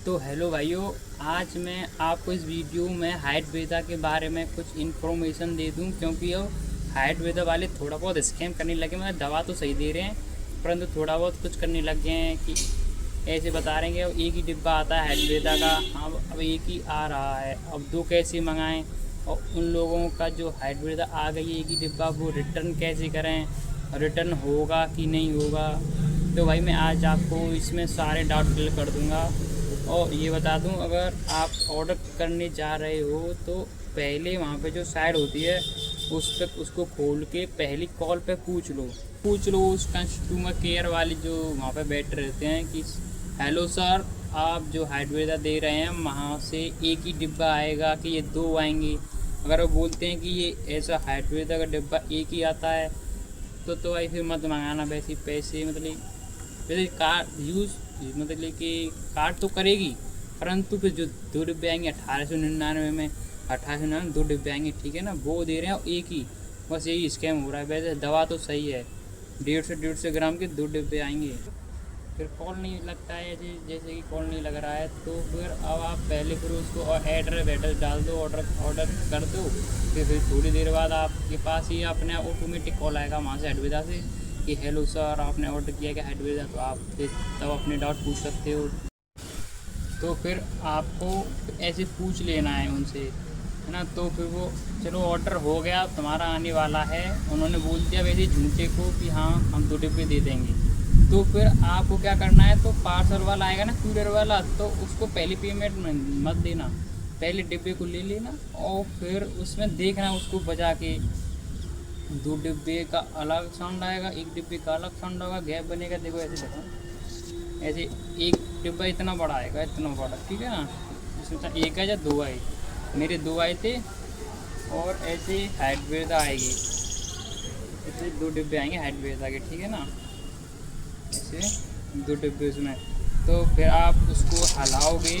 तो हेलो भाइयों, आज मैं आपको इस वीडियो में हाइड्वेदा के बारे में कुछ इन्फॉर्मेशन दे दूं, क्योंकि अब हाइड्वेदा वाले थोड़ा बहुत स्कैम करने लगे। मतलब दवा तो सही दे रहे हैं, परंतु थोड़ा बहुत कुछ करने लग गए हैं कि ऐसे बता रहे हैं कि एक ही डिब्बा आता है हाइड्वेदा का। हाँ, अब एक ही आ रहा है, अब दो कैसे मंगाएं, और उन लोगों का जो हाइड्वेदा आ गई है एक ही डिब्बा, वो रिटर्न कैसे करें, रिटर्न होगा कि नहीं होगा। तो भाई मैं आज आपको इसमें सारे डाउट क्लियर कर दूंगा। और ये बता दूं, अगर आप ऑर्डर करने जा रहे हो तो पहले वहाँ पे जो साइड होती है उस तक उसको खोल के पहली कॉल पे पूछ लो उस कस्टमर केयर वाली जो वहाँ पे बैठे रहते हैं कि हेलो सर, आप जो हाइड्वेदा दे रहे हैं वहाँ से एक ही डिब्बा आएगा कि ये दो आएंगे। अगर वो बोलते हैं कि ये ऐसा हाइड्वेदा का डिब्बा एक ही आता है तो भाई फिर मत मंगाना। वैसे पैसे मतलब वैसे कार यूज़ मतलब कि कार्ड तो करेगी, परंतु फिर जो दो डिब्बे आएंगे 1899 में, 1899 दो डिब्बे आएंगे, ठीक है ना, वो दे रहे हैं और एक ही। बस यही स्कैम हो रहा है। वैसे दवा तो सही है, 150 ग्राम के दो डिब्बे आएंगे। फिर कॉल नहीं लगता है, जैसे कि कॉल नहीं लग रहा है तो फिर अब आप पहले फिर उसको और एड्रेस वेड्रेस डाल दो, ऑर्डर कर दो। फिर थोड़ी देर बाद आपके पास ही अपने ऑटोमेटिक कॉल आएगा वहाँ से हाइड्वेदा से कि हेलो सर, आपने ऑर्डर किया क्या हाइड्वेदा, तो आप फिर तब अपने डाउट पूछ सकते हो। तो फिर आपको ऐसे पूछ लेना है उनसे, है ना। तो फिर वो चलो ऑर्डर हो गया, तुम्हारा आने वाला है, उन्होंने बोल दिया वैसे झूठे को कि हाँ हम दो डिब्बे दे देंगे। तो फिर आपको क्या करना है, तो पार्सल वाला आएगा ना, कूरियर वाला, तो उसको पहली पेमेंट मत देना, पहले डिब्बे को ले लेना और फिर उसमें देखना उसको बजा के। दो डिब्बे का अलग साउंड आएगा, एक डिब्बे का अलग साउंड होगा, गैप बनेगा। देखो ऐसे देखो, ऐसे एक डिब्बा इतना बड़ा आएगा, इतना बड़ा, ठीक है ना। इसमें एक है या दो आए, मेरे दो आए थे। और ऐसे हाइड्वेदा आएगी, ऐसे दो डिब्बे आएंगे हाइड्वेदा के, ठीक है ना, ऐसे दो डिब्बे उसमें। तो फिर आप उसको हलाओगे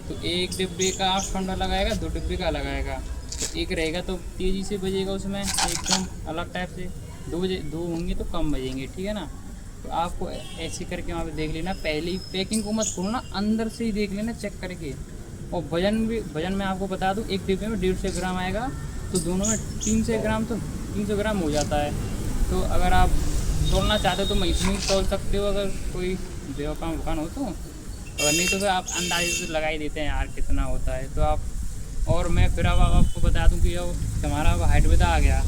तो एक डिब्बे का साउंड अलग आएगा, दो डिब्बे का अलग आएगा। तो एक रहेगा तो तेज़ी से बजेगा उसमें एकदम अलग टाइप से, दो होंगे तो कम बजेंगे, ठीक है ना। तो आपको ऐसे करके वहाँ पे देख लेना, पहले ही पैकिंग को मत खोलना, अंदर से ही देख लेना चेक करके। और वजन में आपको बता दूँ, एक डिब्बे में 150 ग्राम आएगा, तो दोनों में 300 ग्राम, तो 300 ग्राम हो जाता है। तो अगर आप तोड़ना चाहते हो तो मैं इसमें ही तोड़ सकते हो, अगर कोई बेवकाम वकान हो तो। अगर नहीं तो फिर आप अंदाजे से लगा ही देते हैं यार कितना होता है, तो आप। और मैं फिर अब आपको बता दूं कि अब तुम्हारा अब हाइड्वेदा आ गया,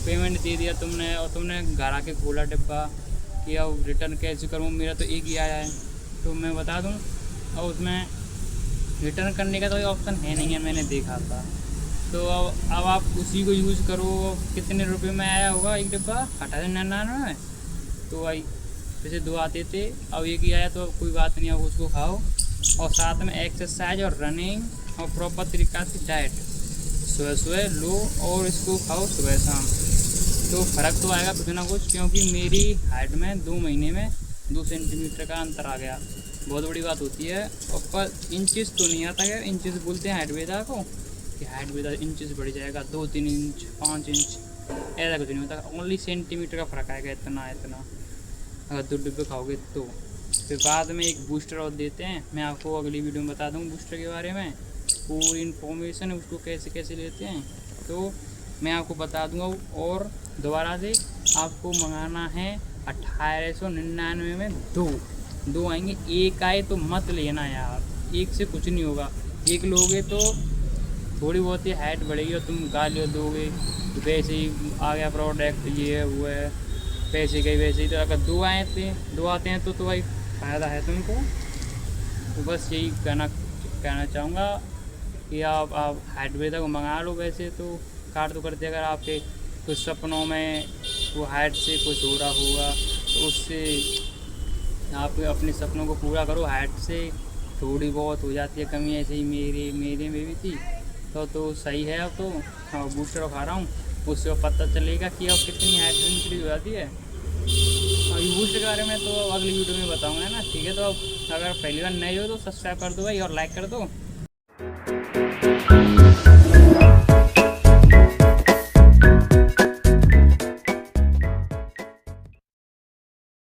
पेमेंट दे दिया तुमने, और तुमने घर आके खोला डिब्बा कि अब रिटर्न कैसे करूँ, मेरा तो एक ही आया है। तो मैं बता दूं, और उसमें रिटर्न करने का कोई ऑप्शन है नहीं है, मैंने देखा था। तो अब आप उसी को यूज़ करो। कितने रुपए में आया होगा एक डिब्बा, 1899 में। तो भाई जैसे दो आते थे, अब एक ही आया, तो कोई बात नहीं, अब उसको खाओ। और साथ में एक्सरसाइज और रनिंग और प्रॉपर तरीक़ा से डाइट सुबह सुबह लो, और इसको खाओ सुबह शाम। तो फ़र्क तो आएगा कुछ ना कुछ, क्योंकि मेरी हाइट में 2 महीने में 2 सेंटीमीटर का अंतर आ गया। बहुत बड़ी बात होती है। और पर इंचेस तो नहीं आता यार, इंचेस बोलते हैं हाइड्वेदा को कि हाइड्वेदा इंचेस बढ़ जाएगा, 2-3 इंच 5 इंच, ऐसा कुछ नहीं होता। ओनली सेंटीमीटर का फ़र्क आएगा, इतना इतना, अगर 2 डिब्बे खाओगे तो। फिर बाद में एक बूस्टर और देते हैं, मैं आपको अगली वीडियो में बता दूँ बूस्टर के बारे में, पूरी इन्फॉर्मेशन उसको कैसे कैसे लेते हैं तो मैं आपको बता दूँगा। और दोबारा से आपको मंगाना है 1899 में दो आएंगे, एक आए तो मत लेना यार, एक से कुछ नहीं होगा। एक लोगे तो थोड़ी बहुत ही हाइट बढ़ेगी और तुम गालियाँ दोगे, तो वैसे ही आ गया प्रोडक्ट, ये है वो है, पैसे गए वैसे ही। तो अगर दो आते हैं तो भाई फ़ायदा है तुमको। तो बस यही कहना चाहूँगा कि आप हाइड्वेदा को मंगा लो। वैसे तो कार्ड तो करते, अगर आपके कुछ सपनों में वो हाइट से कुछ हो रहा होगा तो उससे आप अपने सपनों को पूरा करो। हाइट से थोड़ी बहुत हो जाती है कमी, ऐसे ही मेरे में भी थी। तो सही है। अब तो हाँ, बूस्टर खा रहा हूँ, उससे अब पता चलेगा कि अब कितनी हाइट इंक्रीज हो जाती है। और ये बूस्टर के बारे में तो अगली वीडियो में बताऊँगा, है ना। ठीक है, तो अब अगर पहली बार नए हो तो सब्सक्राइब कर दो भाई, और लाइक कर दो।